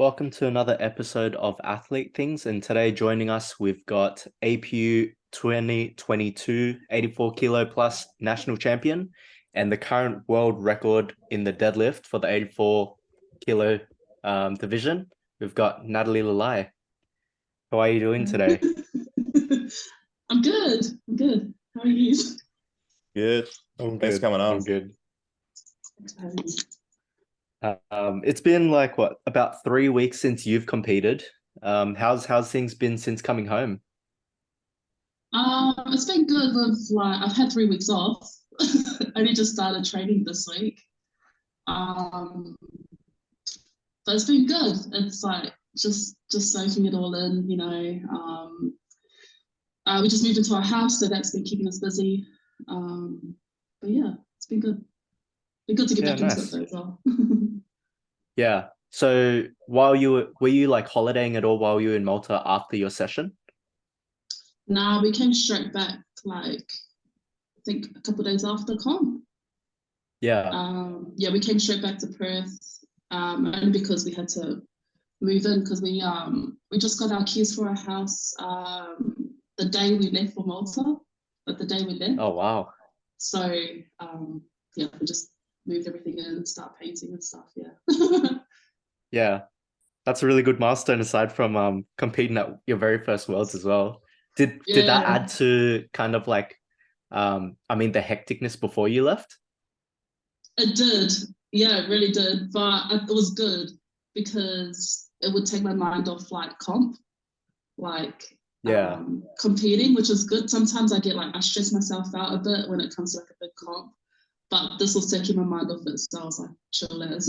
Welcome to another episode of Athlete Things. And today joining us, we've got APU 2022 84 kilo plus national champion and the current world record in the deadlift for the 84 kilo division. We've got Natalie Laalaai. How are you doing today? I'm good. I'm good. How are you? Good. I'm Thanks good. for coming on. I'm good. Thanks for having me. It's been like about 3 weeks since you've competed. How's things been since coming home? It's been good. I've had 3 weeks off. I only just started training this week. Um, but it's been good. It's like just soaking it all in. We just moved into our house, so that's been keeping us busy. But yeah, it's been good. Been good to get back into it Nice. though as well. Yeah. So while were you like holidaying at all while you were in Malta after your session? Nah, we came straight back like I think a couple of days after comp. Yeah. Yeah, we came straight back to Perth, only because we had to move in because we just got our keys for our house the day we left for Malta, but the day we left. Oh wow. So yeah, we just moved everything in and start painting and stuff. Yeah. Yeah. That's a really good milestone aside from competing at your very first Worlds as well. Did that Yeah, add to kind of like the hecticness before you left? it did. Yeah, it really did. But it was good because it would take my mind off like comp, like Yeah. competing, which is good. Sometimes I stress myself out a bit when it comes to like a big comp, but this was taking my mind off it. So I was like, chill as.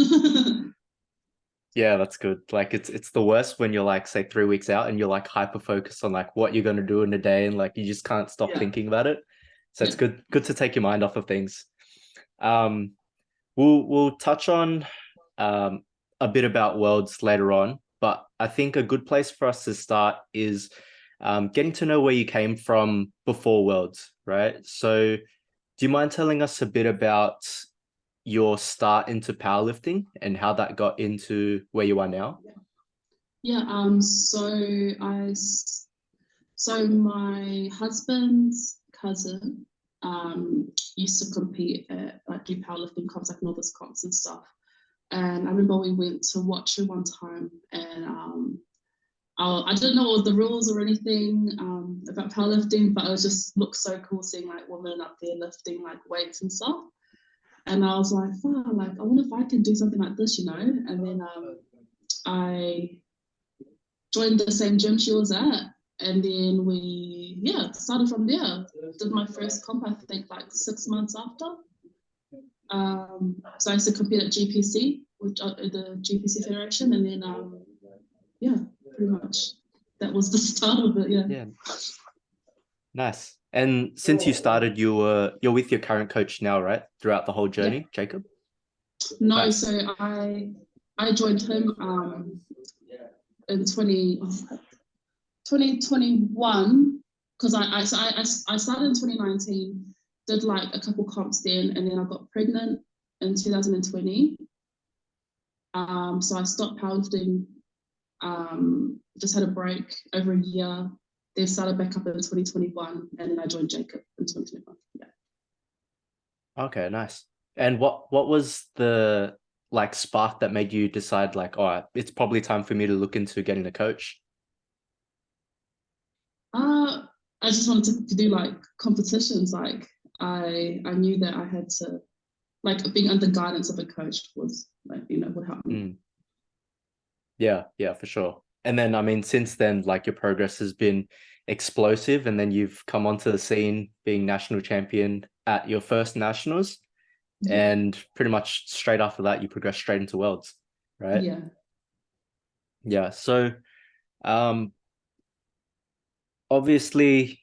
Yeah, that's good. Like it's the worst when you're like say 3 weeks out and you're like hyper focused on like what you're gonna do in a day and like you just can't stop Yeah, thinking about it. So it's yeah, good to take your mind off of things. Um we'll touch on um a bit about Worlds later on, but I think a good place for us to start is getting to know where you came from before Worlds, right? So do you mind telling us a bit about your start into powerlifting and how that got into where you are now? yeah. So my husband's cousin used to compete at like do powerlifting comps, like novice comps and stuff. And I remember we went to watch her one time, and I didn't know all the rules or anything about powerlifting, but it was just looked so cool seeing like women up there lifting like weights and stuff. And I was like, wow, like I wonder if I can do something like this. And then I joined the same gym she was at, and then started from there. Did my first comp, I think, like 6 months after. So I used to compete at GPC, which the GPC Federation, and then yeah, pretty much that was the start of it. Yeah. Yeah, nice. And since you started, you're with your current coach now, right? Throughout the whole Yeah. journey, Jacob? No, Nice. so I joined him in 2021 because I started in 2019, did like a couple comps then, and then I got pregnant in 2020. So I stopped powerlifting, just had a break over a year, then started back up in 2021, and then I joined Jacob in 2021. Yeah. Okay, nice. And what was the like spark that made you decide like, all right, it's probably time for me to look into getting a coach? I just wanted to do like competitions. Like I knew that I had to like being under guidance of a coach was like would help me. Mm. Yeah, for sure. And then since then, like your progress has been explosive, and then you've come onto the scene being national champion at your first nationals, Yeah. and pretty much straight after that, you progress straight into Worlds, right? Yeah. Yeah. So, um, obviously,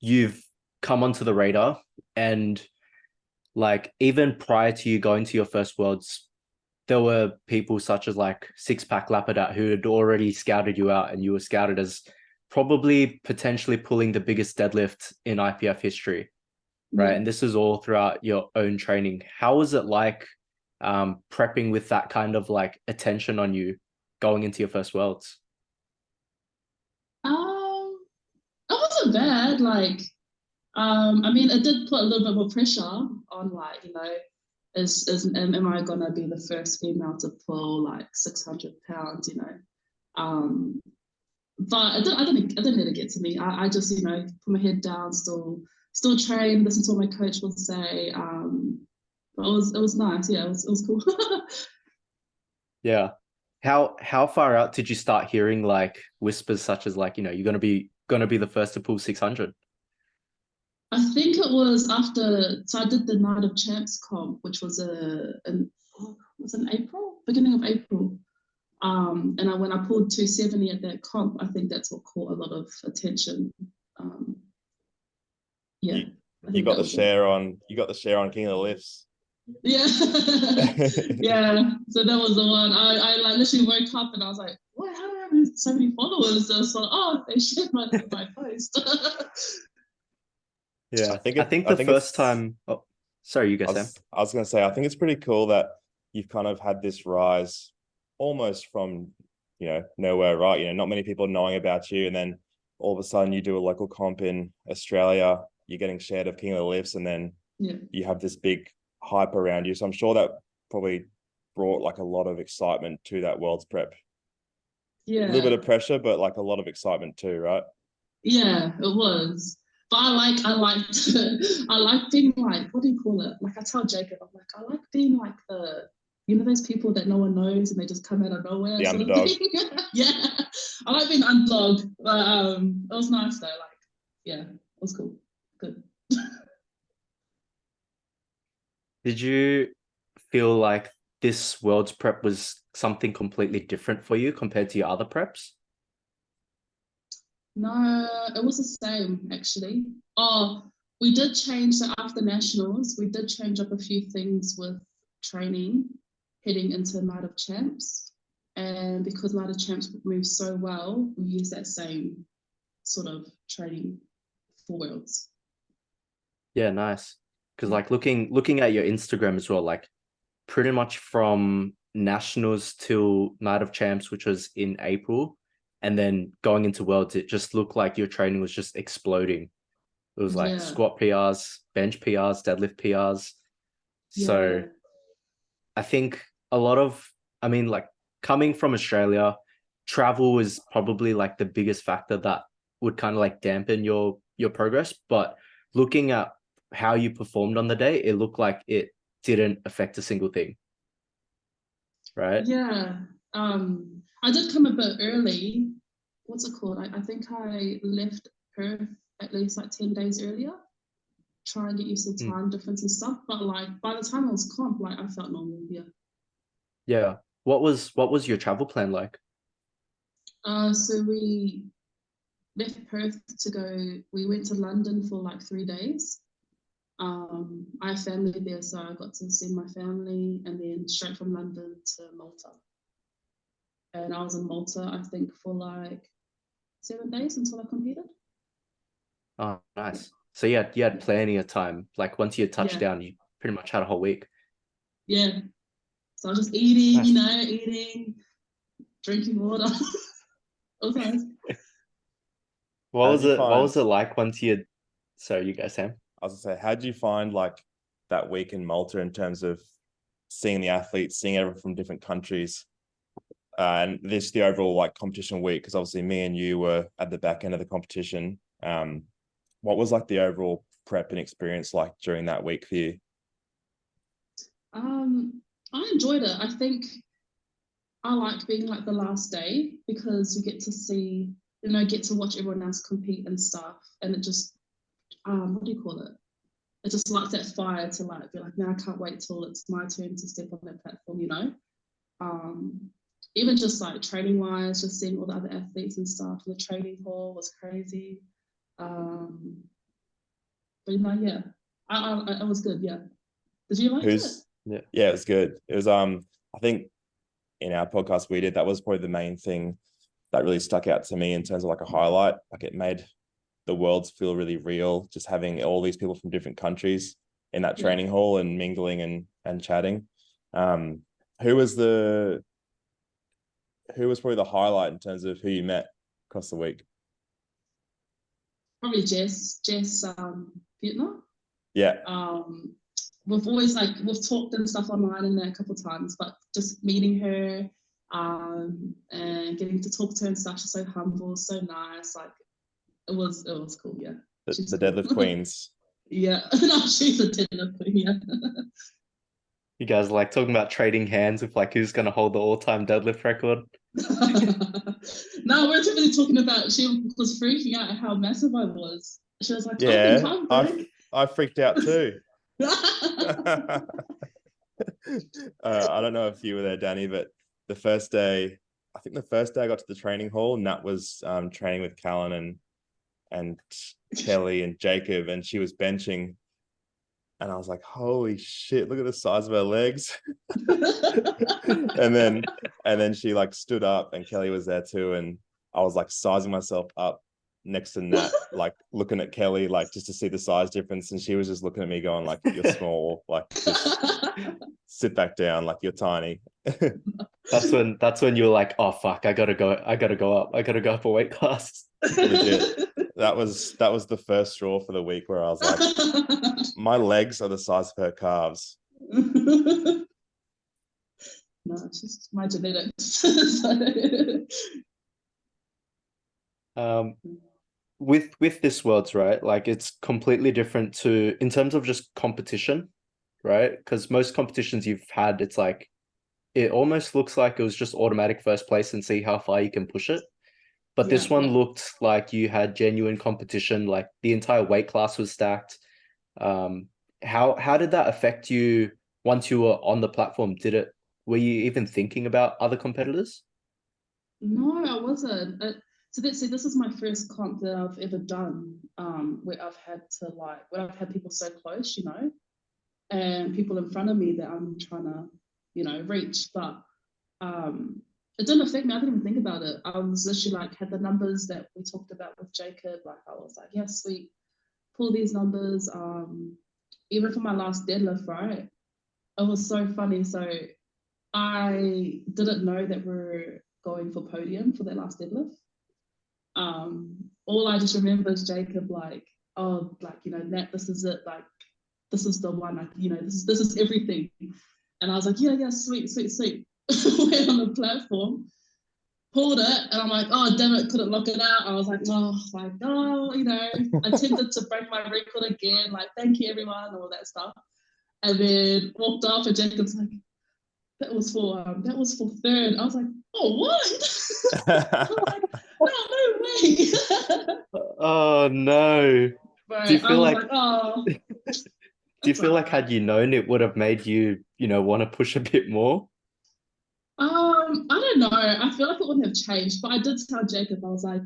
you've come onto the radar, and like even prior to you going to your first Worlds, there were people such as like Six Pack Lapidat who had already scouted you out, and you were scouted as probably potentially pulling the biggest deadlift in IPF history, right? Yeah. And this is all throughout your own training. How was it like prepping with that kind of like attention on you? going into your first worlds? It wasn't bad. Like, I mean, it did put a little bit more pressure on, like, you know, am I gonna be the first female to pull like 600 pounds? You know, but I didn't let it get to me. I just, you know, put my head down, still train, listen to what my coach would say. But it was nice. Yeah, it was cool. Yeah. How far out did you start hearing like whispers such as like, you know, you're gonna be the first to pull 600? I think it was after, so I did the Night of Champs comp, which was was in April, beginning of April. And when I pulled 270 at that comp, I think that's what caught a lot of attention. Um, yeah, You, I you think got that the was it. share on. You got the share on King of the Lifts. Yeah, yeah. So that was the one. I like literally woke up and I was like, "What? How do I have so many followers?" So I was like, "Oh, they shared my post." Yeah. I think I it. think I the think first it's. time, oh, sorry, you I guys, Sam. was going to say. I think it's pretty cool that you've kind of had this rise, almost from nowhere, right? Not many people knowing about you, and then all of a sudden you do a local comp in Australia. You're getting shared of King of the Lifts, and then Yeah, you have this big hype around you. So I'm sure that probably brought like a lot of excitement to that Worlds prep. A little bit yeah. of pressure, but like a lot of excitement too, right? Yeah, it was. But I like being like, what do you call it? Like I tell Jacob, I'm like, I like being like those people that no one knows and they just come out of nowhere The sort of underdog. thing. Yeah. I like being underdog. But it was nice though. Like, yeah, it was cool. Good. Did you feel like this world's prep was something completely different for you compared to your other preps? No, it was the same actually. Oh, we did change so after nationals, we did change up a few things with training heading into Night of Champs. And because Night of Champs moves so well, we use that same sort of training for Worlds. Yeah, nice. Because like looking at your Instagram as well, like pretty much from nationals till Night of Champs, which was in April, and then going into Worlds, it just looked like your training was just exploding. It was like Yeah, squat PRs, bench PRs, deadlift PRs. So yeah, I think a lot of, I mean, like coming from Australia, travel is probably like the biggest factor that would kind of like dampen your progress. But looking at how you performed on the day, it looked like it didn't affect a single thing, right? yeah. I did come a bit early. What's it called? I think I left Perth at least like 10 days earlier. Try and get used to the Mm. time difference and stuff. But like by the time I was comp, like I felt normal. Yeah. Yeah. What was your travel plan like? So we left Perth to go. We went to London for like 3 days. I have family there, so I got to see my family, and then straight from London to Malta. And I was in Malta, I think, for like 7 days until I competed. Oh, Yeah, nice. So you had plenty of time. Like once you touched yeah, down, you pretty much had a whole week. yeah. So I was just eating, Nice. eating, drinking water. It was nice. What How did was you it? What find? was it like once you? Sorry, you guys, Sam. I was gonna say, how did you find like that week in Malta in terms of seeing the athletes, seeing everyone from different countries, and this the overall like competition week? Because obviously, me and you were at the back end of the competition. What was like the overall prep and experience like during that week for you? I enjoyed it. I think I like being like the last day because you get to see, get to watch everyone else compete and stuff, and it just, what do you call it? It just lights that fire to like be like, now I can't wait till it's my turn to step on that platform. Um, Even just like training wise, just seeing all the other athletes and stuff. The training hall was crazy. Um, but yeah, I was good. Yeah, did you like it? Who's Yeah. Yeah, it was good. It was I think in our podcast we did, that was probably the main thing that really stuck out to me in terms of like a highlight. Like it made the worlds feel really real, just having all these people from different countries in that Yeah. training hall and mingling and chatting. Um, who was the who was probably the highlight in terms of who you met across the week? Probably Jess Vietnam. Yeah. We've always we've talked and stuff online in there a couple of times, but just meeting her and getting to talk to her and stuff. She's so humble, so nice. Like it was cool. Yeah. The deadlift queens. Yeah, no, she's a deadlift queen. Yeah. You guys like talking about trading hands with like who's gonna hold the all-time deadlift record? No, we're really talking about she was freaking out at how massive I was. She was like, Yeah, come, bro. I freaked out too. I don't know if you were there, Danny, but the first day I got to the training hall, Nat was training with Callan and Kelly and Jacob, and she was benching, and I was like, holy shit, look at the size of her legs. and then she like stood up, and Kelly was there too, and I was like sizing myself up next to Nat, like looking at Kelly, like just to see the size difference, and she was just looking at me going like, you're small, like just sit back down, like you're tiny. That's when you were like, oh fuck, I gotta go up a weight class. Legit. That was the first straw for the week where I was like, my legs are the size of her calves. No, it's just my genetics. With this Worlds, right? Like it's completely different to in terms of just competition, right? Because most competitions you've had, it's like it almost looks like it was just automatic first place and see how far you can push it. But this one looked like you had genuine competition, like the entire weight class was stacked. How did that affect you once you were on the platform? Were you even thinking about other competitors? No, I wasn't. So this is my first comp that I've ever done, where I've had people so close, and people in front of me that I'm trying to, reach. But it didn't affect me. I didn't even think about it. I was literally had the numbers that we talked about with Jacob. Like I was like, yes, sweet, pull these numbers. Even for my last deadlift, right? It was so funny. So I didn't know that we're going for podium for that last deadlift. All I just remember is Jacob Nat, this is it, this is the one, this is everything. And I was like, yeah, sweet. Went on the platform, pulled it, and I'm like, oh damn it, couldn't lock it out. I was like, attempted to break my record again, like thank you everyone, all that stuff. And then walked off, and Jacob's like, that was for third. I was like, oh what? I'm like, no way. Oh no. But Do you feel like oh, do you feel like had you known it would have made you, want to push a bit more? I don't know. I feel like it wouldn't have changed, but I did tell Jacob, I was like,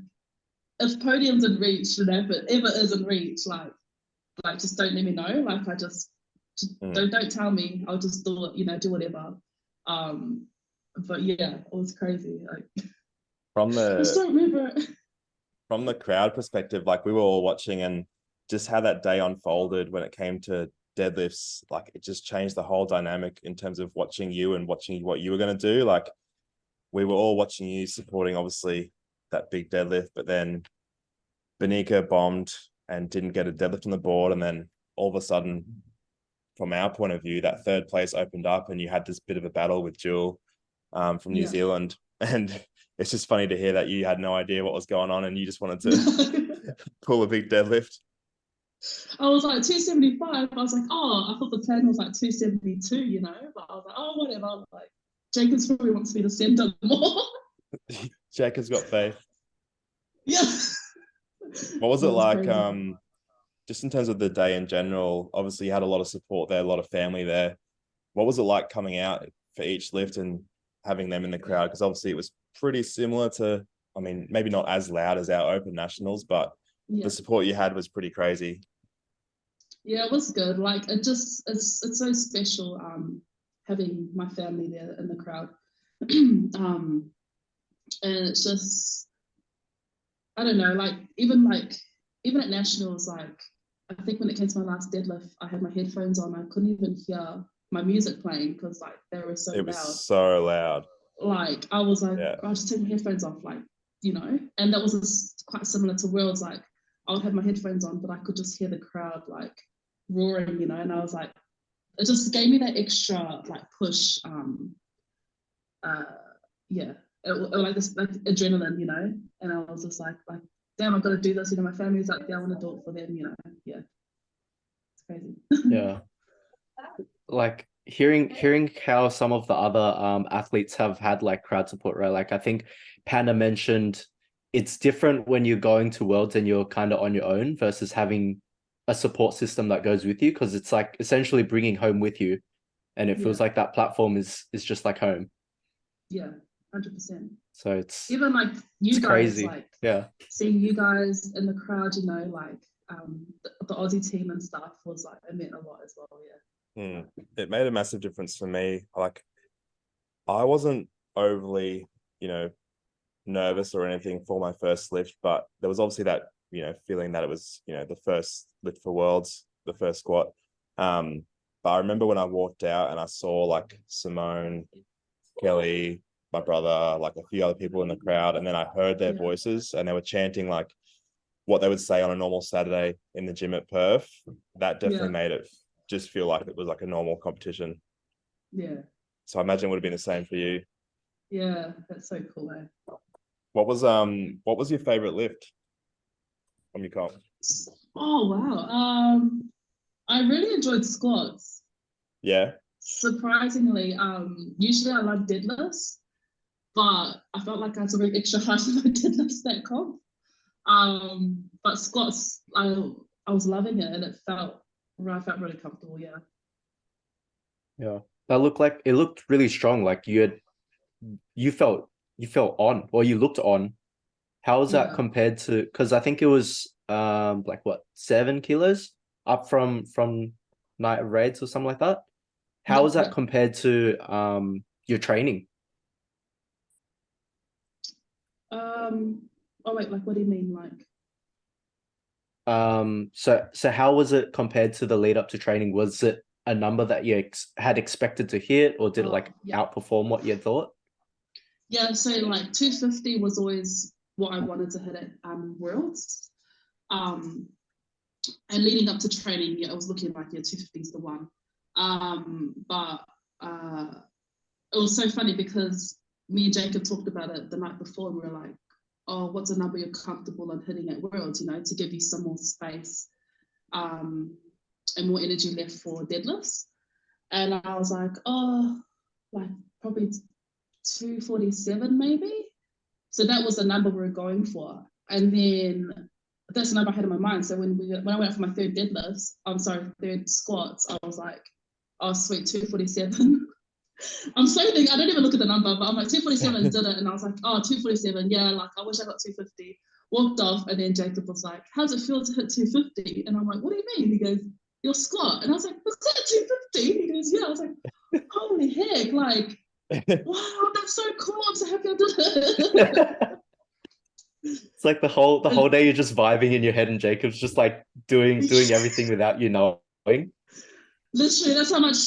if podium's in reach, if it ever is in reach, like just don't let me know. Like I just don't tell me. I'll just do it, do whatever. But yeah, it was crazy. Like From I just don't remember. From the crowd perspective, like we were all watching, and just how that day unfolded when it came to deadlifts, like it just changed the whole dynamic in terms of watching you and watching what you were going to do. Like we were all watching you, supporting obviously that big deadlift, but then Benika bombed and didn't get a deadlift on the board, and then all of a sudden, from our point of view, that third place opened up, and you had this bit of a battle with Jewel from New Zealand, and it's just funny to hear that you had no idea what was going on, and you just wanted to pull a big deadlift. I was like 275. I was like, oh, I thought the plan was like 272, but I was like, oh, whatever. Like, Jacobs probably wants me to send him more. Jacob's got faith. Yeah. What was it like, just in terms of the day in general? Obviously, you had a lot of support there, a lot of family there. What was it like coming out for each lift and having them in the crowd? Because obviously it was pretty similar to, I mean, maybe not as loud as our Open Nationals, but the support you had was pretty crazy. Yeah, it was good. Like it's so special having my family there in the crowd. And it's just, I don't know, even at nationals, like I think when it came to my last deadlift, I had my headphones on. I couldn't even hear my music playing because like they were so loud. It was so loud. Like I was like, Yeah. I just take my headphones off, like, you know, and that was quite similar to Worlds. Like I would have my headphones on, but I could just hear the crowd like roaring, you know, and I was like, it just gave me that extra like push. Uh, yeah, like this like adrenaline, you know, and I was just like, damn, I've got to do this. You know, my family's like, yeah, I want to do it for them, you know. Yeah, it's crazy. Yeah. Like hearing how some of the other athletes have had like crowd support, right? Like I think Panda mentioned it's different when you're going to Worlds and you're kind of on your own versus having a support system that goes with you, because it's like essentially bringing home with you, and it feels like that platform is just like home. Yeah, 100%. So it's even like you guys, crazy. like Yeah. seeing you guys in the crowd, you know, like the Aussie team and stuff was like, it meant a lot as well. Yeah. It made a massive difference for me. Like I wasn't overly, you know, nervous or anything for my first lift, but there was obviously that, you know, feeling that it was, you know, the first lift for Worlds, the first squat. But I remember when I walked out and I saw like Simone, Kelly, my brother, like a few other people in the crowd, and then I heard their voices and they were chanting like what they would say on a normal Saturday in the gym at Perth. That definitely made it just feel like it was like a normal competition. Yeah. So I imagine it would have been the same for you. Yeah, that's so cool, eh? What was your favorite lift from your comp? Oh wow. I really enjoyed squats. Yeah. Surprisingly, usually I love deadlifts, but I felt like I had to work extra hard for my deadlifts that comp. But squats, I was loving it, and I felt really comfortable. Yeah. Yeah. That looked really strong. Like you felt on, or you looked on. How was that compared to, because I think it was like what, 7 kilos up from night of raids or something like that? How was that compared to your training? Oh wait, like what do you mean, like? So how was it compared to the lead up to training? Was it a number that you had expected to hit, or did it like outperform what you had thought? Yeah, so like 250 was always what I wanted to hit at Worlds. And leading up to training, yeah, I was looking like 250 is the one. But it was so funny because me and Jacob talked about it the night before, and we were like, oh, what's a number you're comfortable on hitting at Worlds, you know, to give you some more space and more energy left for deadlifts. And I was like, oh, like probably 247 maybe. So that was the number we were going for. And then that's the number I had in my mind. So when I went for my third third squats, I was like, oh sweet, 247. I'm so thinking, I don't even look at the number, but I'm like 247 did it. And I was like, oh, 247, yeah, like I wish I got 250. Walked off, and then Jacob was like, how does it feel to hit 250? And I'm like, what do you mean? He goes, your squat. And I was like, was that 250? He goes, yeah. I was like, holy heck, like, wow, that's so cool. I'm so happy I did it. It's like the whole day you're just vibing in your head, and Jacob's just like doing everything without you knowing. Literally, that's how much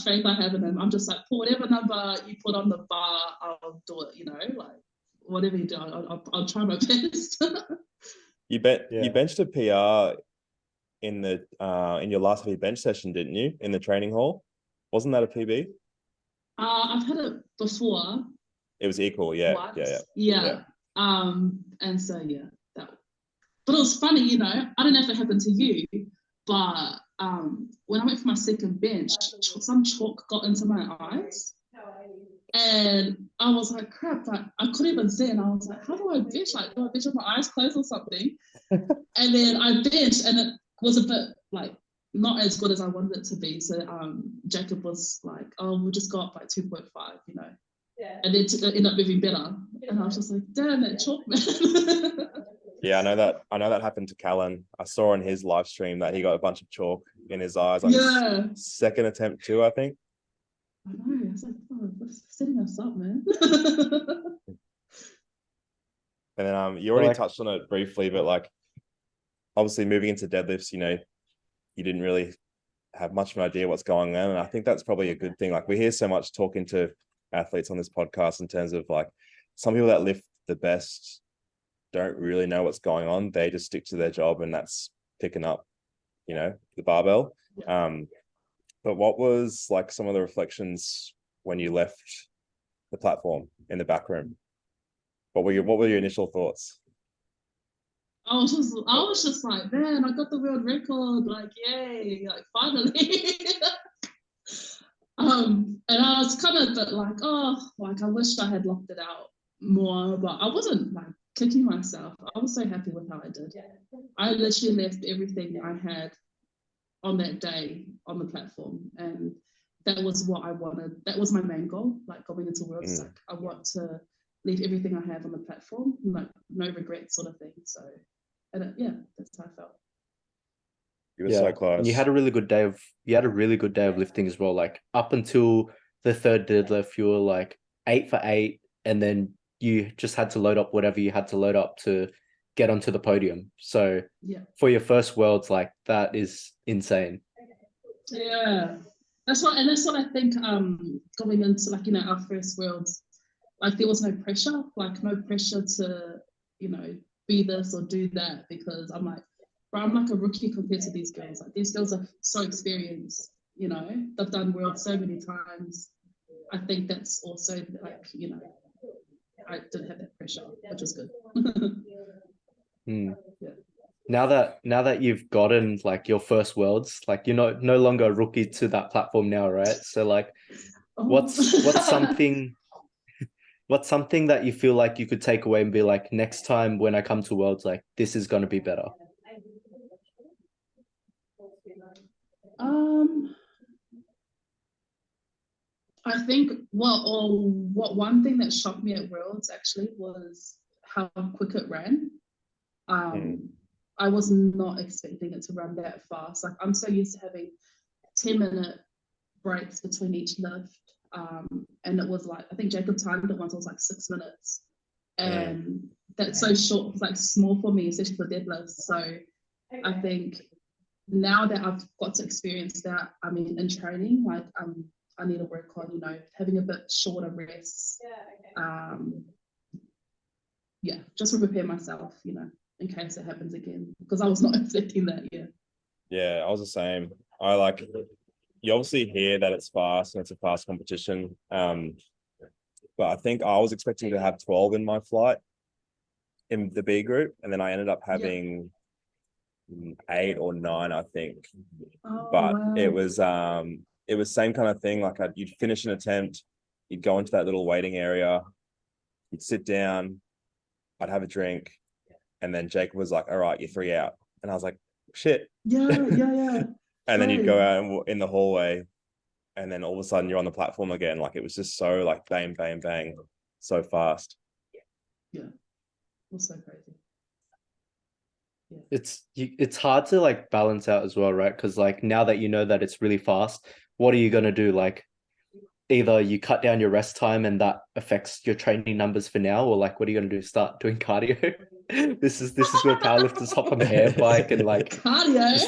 faith I have in him. I'm just like, for whatever number you put on the bar, I'll do it. You know, like whatever you do, I'll try my best. You benched a PR in your last heavy bench session, didn't you? In the training hall, wasn't that a PB? I've had it before. It was equal, yeah. And so that. But it was funny, you know. I don't know if it happened to you, but when I went for my second bench, some chalk got into my eyes. And I was like, crap, like, I couldn't even see. And I was like, how do I bench? Like, do I bench with my eyes closed or something? And then I benched, and it was a bit like not as good as I wanted it to be. So Jacob was like, oh, we'll just go up by 2.5, you know. Yeah. And then it ended up moving better. And I was just like, damn, that chalk, man. Yeah, I know that happened to Callan. I saw on his live stream that he got a bunch of chalk in his eyes on his second attempt too, I think. I know. I was like, oh, what's setting us up, man? And then you already touched on it briefly, but like obviously moving into deadlifts, you know, you didn't really have much of an idea what's going on. And I think that's probably a good thing. Like we hear so much talking to athletes on this podcast in terms of like some people that lift the best don't really know what's going on. They just stick to their job, and that's picking up, the barbell. But what was like some of the reflections when you left the platform in the back room? What were your initial thoughts? I was just like, man, I got the world record, like, yay, like finally. And I was kind of a bit like, oh, like I wish I had locked it out more, but I wasn't like kicking myself. I was so happy with how I did. I literally left everything I had on that day on the platform, and that was what I wanted. That was my main goal, like going into Worlds. Like I want to leave everything I have on the platform, like no regrets sort of thing. So, and yeah, that's how I felt. You were so close. And you had a really good day of lifting as well. Like up until the third deadlift, you were like 8 for 8, and then you just had to load up whatever you had to load up to get onto the podium. So for your first Worlds, like that is insane. Yeah, that's what I think. Going into like our first Worlds, like there was no pressure, to be this or do that, because I'm like, bro, I'm like a rookie compared to these girls. Like these girls are so experienced, they've done Worlds so many times. I think that's also like, I didn't have that pressure, which was good. Yeah. Now that you've gotten like your first Worlds, like you're no longer a rookie to that platform now, right? So like, what's something that you feel like you could take away and be like, next time when I come to Worlds, like this is going to be better? I think what one thing that shocked me at Worlds actually was how quick it ran. I was not expecting it to run that fast. Like I'm so used to having 10-minute breaks between each lift. And it was like, I think Jacob timed it once, it was like 6 minutes. And that's so short, it's like small for me, especially for deadlifts. So I think now that I've got to experience that, I mean, in training, like I need to work on, having a bit shorter rests. Just to prepare myself, in case it happens again, because I was not expecting that. Yeah, I was the same. You obviously hear that it's fast and it's a fast competition. But I think I was expecting to have 12 in my flight in the B group, and then I ended up having 8 or 9, I think. But wow. It was same kind of thing. Like you'd finish an attempt, you'd go into that little waiting area, you'd sit down, I'd have a drink, and then Jacob was like, all right, you're 3 out. And I was like, shit. Yeah. And then you'd go out in the hallway, and then all of a sudden you're on the platform again. Like it was just so like bang, bang, bang, so fast. Yeah, it was so crazy. Yeah. It's hard to like balance out as well, right? Because like now that you know that it's really fast, what are you gonna do? Like either you cut down your rest time and that affects your training numbers for now, or like what are you gonna do? Start doing cardio? This is where powerlifters hop on the air bike and like cardio.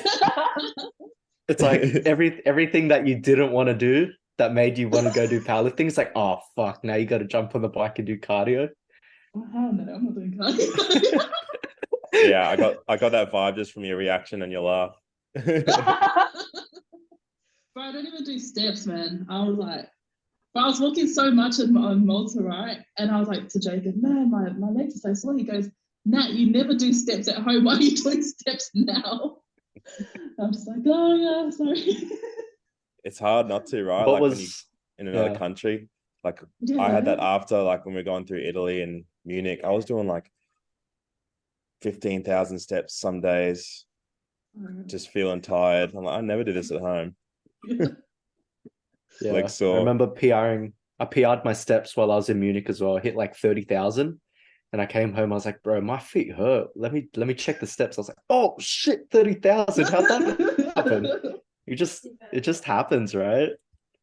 It's like everything that you didn't want to do that made you want to go do powerlifting. It's like, oh fuck, now you got to jump on the bike and do cardio. Oh hell no, I'm not doing cardio. Yeah, I got that vibe just from your reaction and your laugh. Bro, I don't even do steps, man. I was like, but I was walking so much on Malta, right? And I was like to Jacob, man, my legs are so sore. He goes, Nat, you never do steps at home. Why are you doing steps now? I'm just like, oh yeah, sorry. It's hard not to, right? What like when you're in another country. Like I had that after, like when we were going through Italy and Munich, I was doing like 15,000 steps some days, just feeling tired. I'm like, I never do this at home. Yeah, Legs sore. I remember I PR'd my steps while I was in Munich as well. I hit like 30,000. And I came home, I was like, bro, my feet hurt. Let me check the steps. I was like, oh shit, 30,000. How'd that happen? It just happens, right?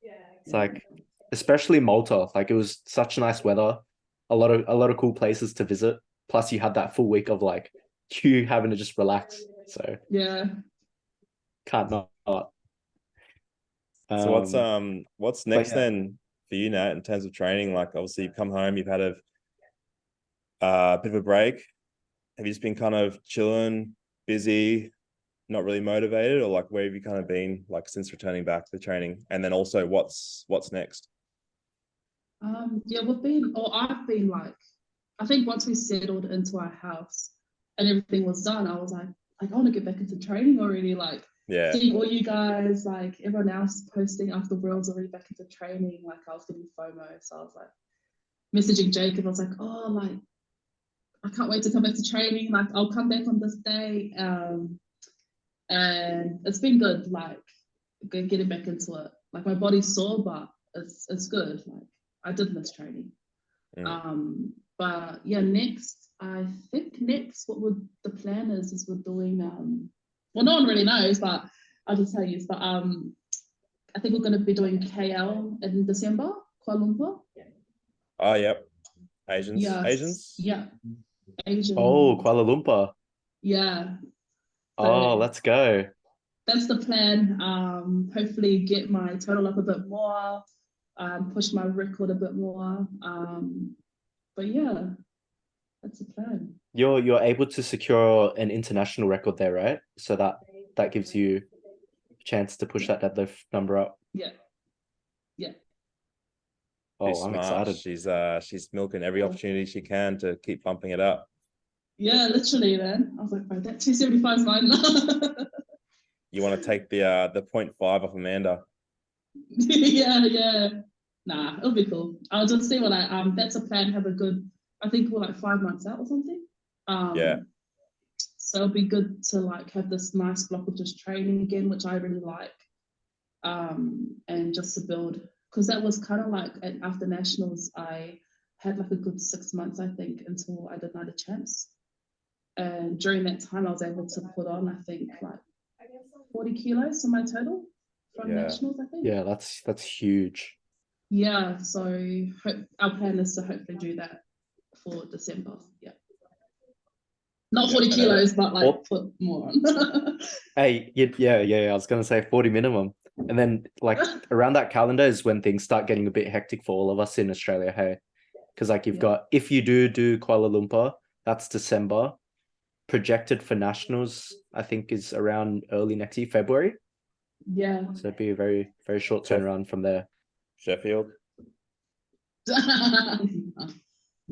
It's like, especially Malta, like it was such nice weather, a lot of cool places to visit. Plus you had that full week of like you having to just relax. So can't not. So what's next then for you, Nat, in terms of training? Like, obviously, you've come home, you've had a bit of a break. Have you just been kind of chilling, busy, not really motivated, or like where have you kind of been like since returning back to the training? And then also, what's next? Yeah, I've been like, I think once we settled into our house and everything was done, I was like I want to get back into training already. Like, Yeah, seeing all you guys, like everyone else posting after Worlds already back into training, like I was getting FOMO. So I was like messaging Jacob. I was like, oh, like I can't wait to come back to training. Like I'll come back on this day. And it's been good. Like getting back into it. Like my body's sore, but it's good. Like I did miss training. But yeah, I think next the plan is we're doing well, no one really knows, but I'll just tell you. But I think we're going to be doing KL in December, Kuala Lumpur. oh yep, Asians. Yeah, Asian. Oh, Kuala Lumpur. Yeah. Oh, let's go. That's the plan. Hopefully get my total up a bit more, push my record a bit more. But yeah, that's the plan. You're able to secure an international record there, right? So that gives you a chance to push that deadlift number up. Yeah. Oh, She's I'm smart. excited. She's milking every opportunity she can to keep bumping it up. Yeah, literally, man. I was like, bro, that 275 is mine now. You want to take the 0.5 off Amanda? Yeah. Nah, it'll be cool. I'll just see what that's a plan. Have a good, I think we're like 5 months out or something. Yeah. So it'll be good to like have this nice block of just training again, which I really like. And just to build, because that was kind of like after nationals, I had like a good 6 months, I think, until I did Night of Champs. And during that time, I was able to put on, I think, like 40 kilos in my total from nationals, I think. Yeah, that's huge. Yeah, so our plan is to hopefully do that for December. Yeah. Not 40 kilos, but like put more on. Hey, yeah. I was gonna say 40 minimum. And then like around that calendar is when things start getting a bit hectic for all of us in Australia, hey. Because like you've got, if you do Kuala Lumpur, that's December. Projected for nationals, I think, is around early next year, February. Yeah. So it'd be a very, very short turnaround from there. Sheffield.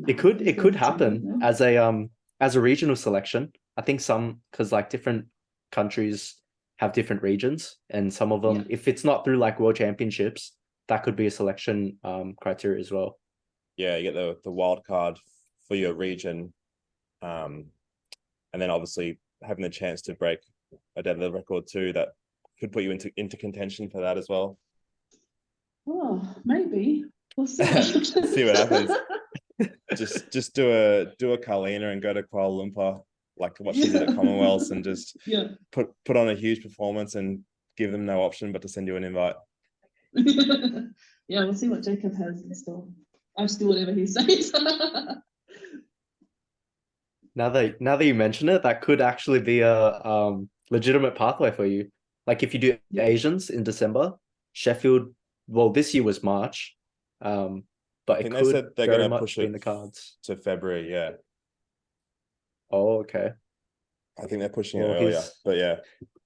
It could happen as a regional selection. I think because like different countries have different regions, and some of them, if it's not through like world championships, that could be a selection criteria as well. Yeah, you get the wild card for your region, and then obviously having the chance to break a deadlift record too, that could put you into contention for that as well. Oh, maybe. We'll see. See what happens. Just do a Carlina and go to Kuala Lumpur, like what she did at Commonwealth, and just put on a huge performance and give them no option but to send you an invite. Yeah, we'll see what Jacob has in store. I'll just do whatever he says. Now that you mention it, that could actually be a legitimate pathway for you. Like if you do Asians in December, Sheffield, well, this year was March, but I think they said they're going to push it in the cards to February. Yeah. Oh, okay. I think they're pushing it earlier, but yeah.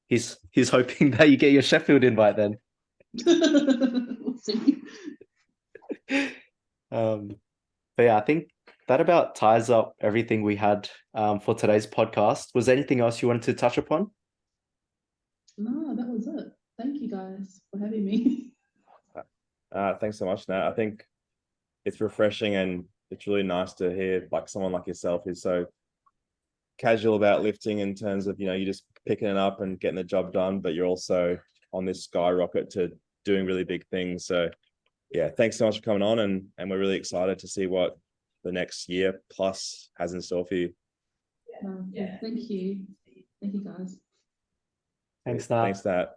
He's hoping that you get your Sheffield invite then. We'll see. But yeah, I think that about ties up everything we had for today's podcast. Was there anything else you wanted to touch upon? No, that was it. Thank you guys for having me. Thanks so much, Nat. I think it's refreshing and it's really nice to hear like someone like yourself who's so casual about lifting in terms of, you're just picking it up and getting the job done, but you're also on this skyrocket to doing really big things. So yeah, thanks so much for coming on, and we're really excited to see what the next year plus has in store for you. Thank you. Thank you, guys. Thanks, Nat. Thanks, Nat.